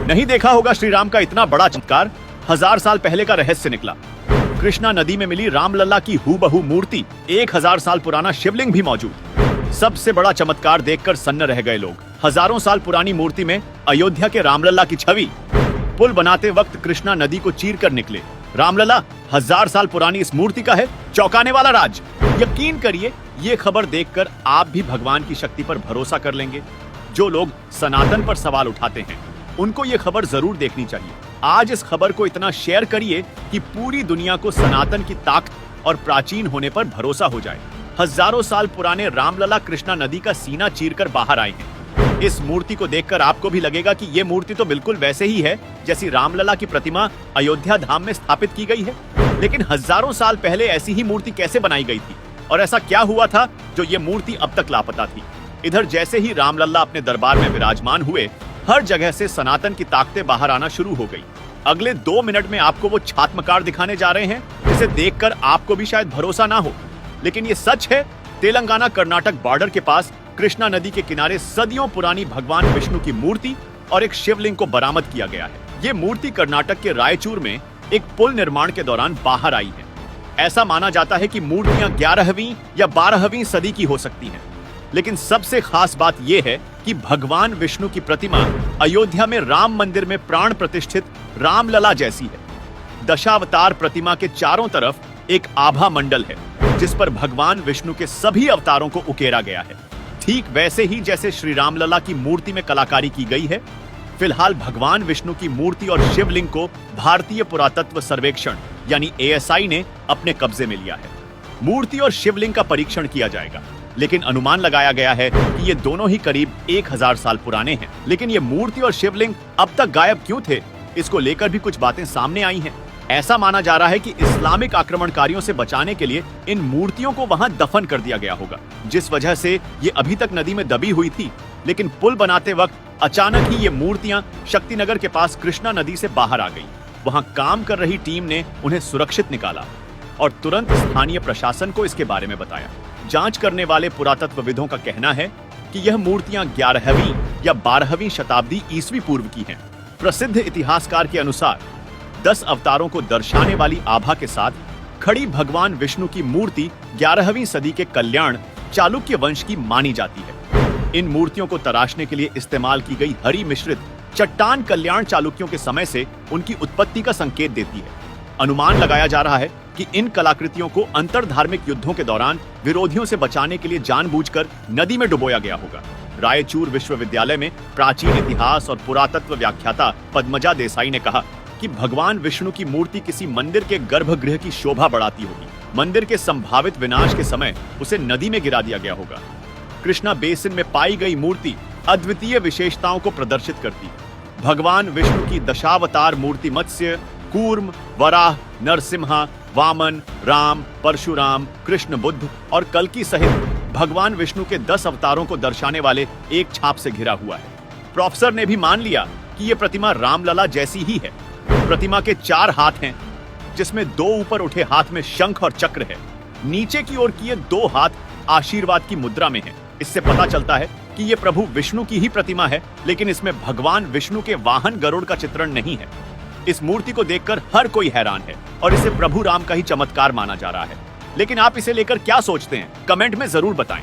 नहीं देखा होगा श्री राम का इतना बड़ा चमत्कार। 1000 साल पहले का रहस्य निकला। कृष्णा नदी में मिली रामलला की हूबहू मूर्ति, 1000 साल पुराना शिवलिंग भी मौजूद। सबसे बड़ा चमत्कार देखकर सन्न रह गए लोग। हजारों साल पुरानी मूर्ति में अयोध्या के रामलला की छवि। पुल बनाते वक्त कृष्णा नदी को चीर कर निकले रामलला 1000 साल पुरानी इस मूर्ति का है चौंकाने वाला राज। यकीन करिए, ये खबर देखकर आप भी भगवान की शक्ति पर भरोसा कर लेंगे। जो लोग सनातन पर सवाल उठाते हैं, उनको ये खबर जरूर देखनी चाहिए। आज इस खबर को इतना शेयर करिए कि पूरी दुनिया को सनातन की ताकत और प्राचीन होने पर भरोसा हो जाए। हजारों साल पुराने रामलला कृष्णा नदी का सीना चीरकर बाहर आए हैं। इस मूर्ति को देखकर आपको भी लगेगा कि ये मूर्ति तो बिल्कुल वैसे ही है जैसी रामलला की प्रतिमा अयोध्या धाम में स्थापित की गई है। लेकिन हजारों साल पहले ऐसी ही मूर्ति कैसे बनाई गई थी और ऐसा क्या हुआ था जो ये मूर्ति अब तक लापता थी। इधर जैसे ही रामलला अपने दरबार में विराजमान हुए, हर जगह से सनातन की ताकतें बाहर आना शुरू हो गई। अगले 2 मिनट में आपको वो छात्मकार दिखाने जा रहे हैं जिसे देखकर आपको भी शायद भरोसा ना हो, लेकिन ये सच है। तेलंगाना कर्नाटक बॉर्डर के पास कृष्णा नदी के किनारे सदियों पुरानी भगवान विष्णु की मूर्ति और एक शिवलिंग को बरामद किया गया है। ये मूर्ति कर्नाटक के रायचूर में एक पुल निर्माण के दौरान बाहर आई है। ऐसा माना जाता है कि मूर्तियां 11वीं या 12वीं सदी की हो सकती हैं। लेकिन सबसे खास बात यह है कि भगवान विष्णु की प्रतिमा अयोध्या में राम मंदिर में प्राण प्रतिष्ठित रामलला जैसी है। दशावतार प्रतिमा के चारों तरफ एक आभा मंडल है जिस पर भगवान विष्णु के सभी अवतारों को उकेरा गया है, ठीक वैसे ही जैसे श्री रामलला की मूर्ति में कलाकारी की गई है। फिलहाल भगवान विष्णु की मूर्ति और शिवलिंग को भारतीय पुरातत्व सर्वेक्षण यानी ASI ने अपने कब्जे में लिया है। मूर्ति और शिवलिंग का परीक्षण किया जाएगा, लेकिन अनुमान लगाया गया है कि ये दोनों ही करीब 1000 साल पुराने हैं। लेकिन ये मूर्ति और शिवलिंग अब तक गायब क्यों थे, इसको लेकर भी कुछ बातें सामने आई हैं। ऐसा माना जा रहा है कि इस्लामिक आक्रमणकारियों से बचाने के लिए इन मूर्तियों को वहां दफन कर दिया गया होगा, जिस वजह से ये अभी तक नदी में दबी हुई थी। लेकिन पुल बनाते वक्त अचानक ही ये मूर्तियां शक्तिनगर के पास कृष्णा नदी से बाहर आ गई। वहां काम कर रही टीम ने उन्हें सुरक्षित निकाला और तुरंत स्थानीय प्रशासन को इसके बारे में बताया। जांच करने वाले पुरातत्वविदों का कहना है कि यह मूर्तियां 11वीं या 12वीं शताब्दी ईस्वी पूर्व की हैं। प्रसिद्ध इतिहासकार के अनुसार 10 अवतारों को दर्शाने वाली आभा के साथ खड़ी भगवान विष्णु की मूर्ति 11वीं सदी के कल्याण चालुक्य वंश की मानी जाती है। इन मूर्तियों को तराशने के लिए इस्तेमाल की गई हरी मिश्रित चट्टान कल्याण चालुक्यों के समय से उनकी उत्पत्ति का संकेत देती है। अनुमान लगाया जा रहा है कि इन कलाकृतियों को अंतरधार्मिक युद्धों के दौरान विरोधियों से बचाने के लिए जानबूझकर नदी में डुबोया गया होगा। रायचूर विश्वविद्यालय में प्राचीन इतिहास और पुरातत्व व्याख्याता पद्मजा देसाई ने कहा कि भगवान विष्णु की मूर्ति किसी मंदिर के गर्भगृह की शोभा बढ़ाती होगी। मंदिर के संभावित विनाश के समय उसे नदी में गिरा दिया गया होगा। कृष्णा बेसिन में पाई गई मूर्ति अद्वितीय विशेषताओं को प्रदर्शित करती है। भगवान विष्णु की दशावतार मूर्ति मत्स्य, कूर्म, वराह, नरसिम्हा, वामन, राम, परशुराम, कृष्ण, बुद्ध और कल्कि सहित भगवान विष्णु के 10 अवतारों को दर्शाने वाले एक छाप से घिरा हुआ है। प्रोफेसर ने भी मान लिया कि यह प्रतिमा रामलला जैसी ही है। प्रतिमा के 4 हाथ हैं, जिसमें 2 ऊपर उठे हाथ में शंख और चक्र है। नीचे की ओर किए 2 हाथ आशीर्वाद की मुद्रा में हैं। इससे पता चलता है कि यह प्रभु विष्णु की ही प्रतिमा है, लेकिन इसमें भगवान विष्णु के वाहन गरुड़ का चित्रण नहीं है। इस मूर्ति को देखकर हर कोई हैरान है और इसे प्रभु राम का ही चमत्कार माना जा रहा है। लेकिन आप इसे लेकर क्या सोचते हैं, कमेंट में जरूर बताएं।